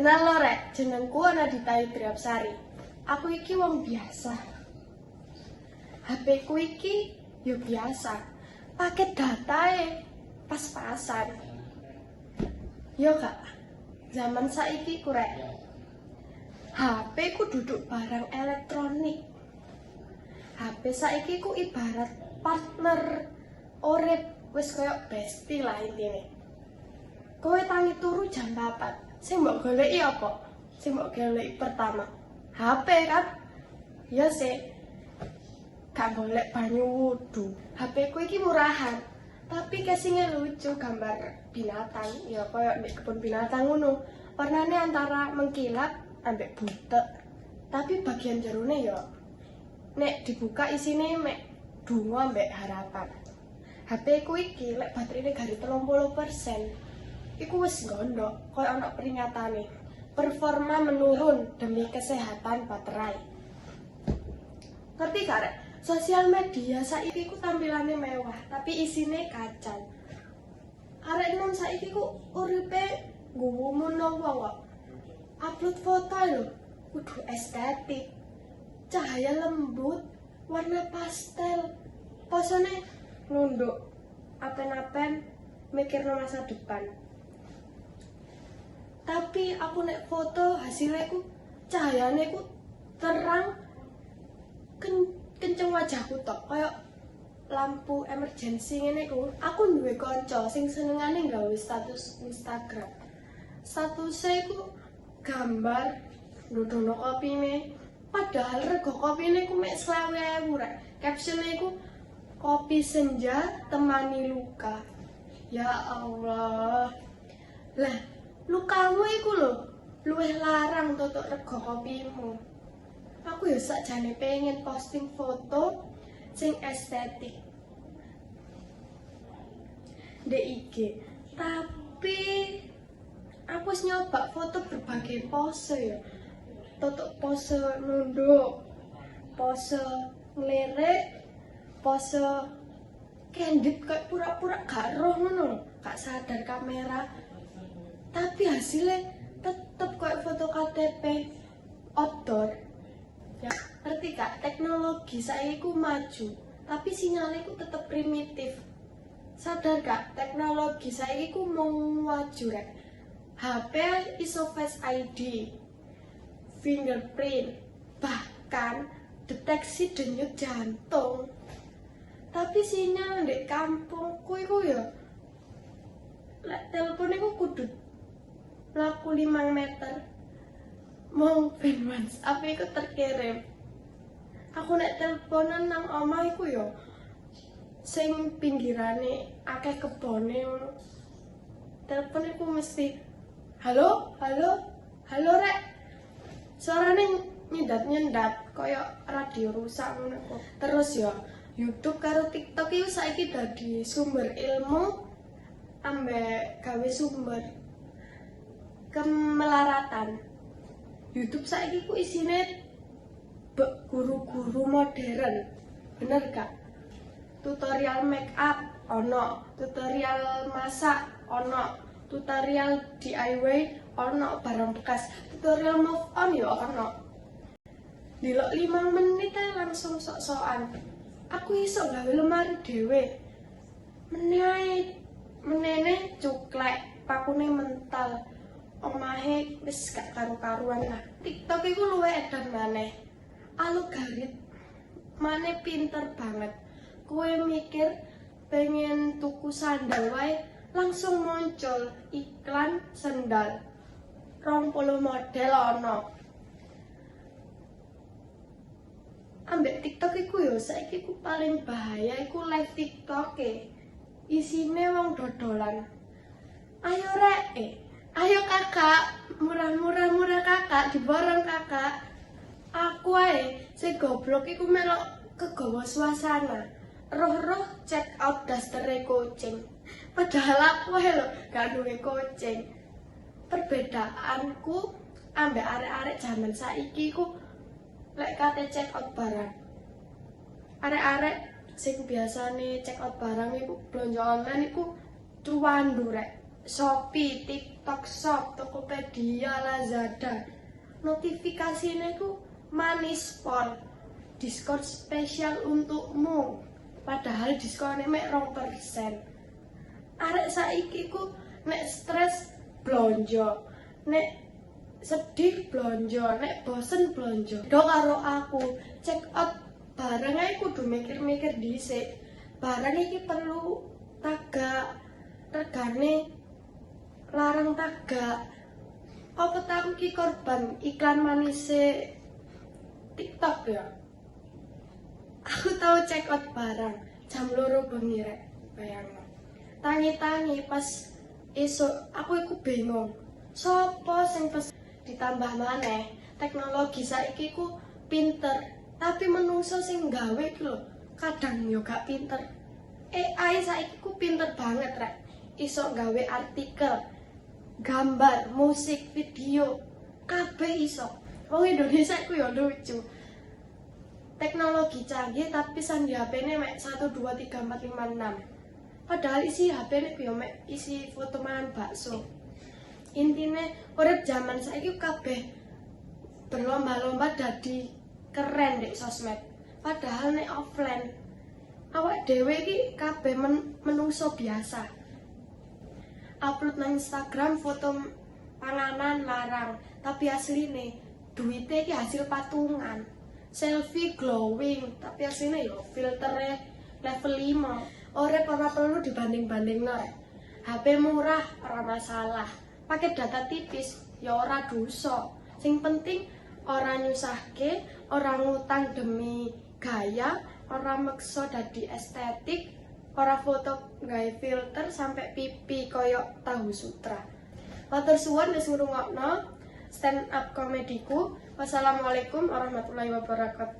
Kenal lo rek, jenengku Nadita Ibriapsari. Aku iki wong biasa. HP ku iki yo biasa. Paket datae pas-pasan. Yo kak, zaman saiki ku rek. HP ku duduk barang elektronik. HP saiki ku ibarat partner urip, wis koyo bestie lah intine. Kowe tangi turu jam 4. Sing mbok goleki apa? Sing mbok goleki pertama HP kan? Ya sih. Gak golek banyu wudu. HP ku iki murahan, tapi casingnya lucu, gambar binatang. Ya koyo nek kebun binatang ngono. Warnane antara mengkilap ambek butek. Tapi bagian jerone ya nek dibuka isine mek donga ambek harapan. HP ku iki lek baterainya gari 30%. Iku wis gondok, koyo ana peringatane. Performa menurun demi kesehatan baterai. Ngerti gak rek? Sosial media saiki ku tampilannya mewah, tapi isine kacau. Arek nom saiki ku uripe nggumun wong kok. Upload foto lho, kudu estetik. Cahaya lembut, warna pastel. Posone nunduk, apen-apen mikirno masa depan. Tapi aku nek foto hasilnya ku cahayane ku terang, kenceng wajahku tok kayak lampu emergency ngene ku. Aku duwe kanca sing senengane gawe status Instagram. Statusnya ku gambar ndodono kopine, padahal rego kopine ku mek 20.000 rek. Captionnya ku kopi senja temani luka. Ya Allah. Lah lukamu iku lho luwih larang tutuk rego kopimu. Aku ya sakjane pengen posting foto sing estetik di IG, tapi aku wis nyoba foto berbagai pose ya. Tutuk pose nunduk, pose ngelirik, pose candid kayak pura-pura gak roh ngono lho, gak sadar kamera. Tapi hasilnya tetep kayak foto KTP outdoor. Ya, ngerti kak, teknologi saya ku maju, tapi sinyalnya ku tetep primitif. Sadar kak, teknologi saya ku mau maju rek. HP iso Face ID, fingerprint, bahkan deteksi denyut jantung. Tapi sinyal di kampungku iku ya, lek teleponnya ku kudu laku 5 meter. Mau pin WhatsApp iku terkirim. Aku nek teleponan nang omah iku ya sing pinggirane akeh kebone ngono. Telepon iku mesti halo, halo, halo rek. Suarane nyendat-nyendat kaya radio rusak ngono kok. Terus ya YouTube karo TikTok iku saiki dadi sumber ilmu ambek gawe sumber kemelaratan. YouTube saiki ku isine guru-guru modern. Bener gak? Tutorial make up ono, tutorial masak ono, tutorial DIY ono, barang bekas, tutorial move on ya ono. Dilok 5 menit ae langsung sok-sokan. Aku iso gawe lemari dhewe. Menene cuklek, pakune mental. Omahe wis gak karu-karuan lah. TikTok iku luwe edan maneh. Algoritmane pinter banget. Kowe mikir pengen tuku sandal wae, langsung muncul iklan sandal. 20 model ono. Ambek TikTok iku yo saiki ku paling bahaya iku live TikTok e. Isine wong dodolan. Ayo rek, ayo kakak, murah kakak, diborong kakak. Aku ae sing goblok iku melok kegawa suasana. Roh-roh check out dastere kucing. Padahal aku ae lho gak duwe kucing. Perbedaanku ambek arek-arek zaman saiki ku lek kate check out barang. Arek-arek sing biasane check out barang iku belanja online iku cuandu rek. Shopee, TikTok Tokshop, Tokopedia, Lazada. Notifikasinya ku manis pol. Diskon spesial untukmu. Padahal diskonnya mek 2%. Arek saiki ku nek stres blonjo, nek sedih blonjo, nek bosen blonjo. Do karo aku check out barang ae kudu mikir-mikir dhisik. Barang iki perlu tagak, regane larang tagak. Apa tak aku ki korban iklan manise TikTok ya? Aku tahu check out barang jam 2 bengi rek, bayangno. Tangi-tangi pas esok aku iku bingung. Sopo sing pes ditambah maneh teknologi saiki ku pinter, tapi menungso sing gawe iki lho kadang yo gak pinter. AI saiki ku pinter banget rek. Iso gawe artikel, gambar, musik, video, kabeh iso. Wong Indonesia iku yo lucu. Teknologi canggih tapi sandi HP-ne mek 1 2 3 4 5 6. Padahal isi HP-ne yo mek isi foto mangan bakso. Intine urip zaman saiki kabeh berlomba-lomba dadi keren di sosmed. Padahal nek offline awak dhewe iki kabeh menungso biasa. Upload nang Instagram foto panganan larang, tapi asline duite iki hasil patungan. Selfie glowing, tapi asline yo filternya level 5. Ora perlu dibanding-bandingno rek. HP murah ora masalah. Pakai data tipis ya ora dosa. Sing penting ora nyusahke, ora ngutang demi gaya, ora meksa dadi estetik, ora foto gawe filter sampai pipi koyo tahu sutra. Matur suwun wis ngrungokno stand up komediku. Wassalamualaikum warahmatullahi wabarakatuh.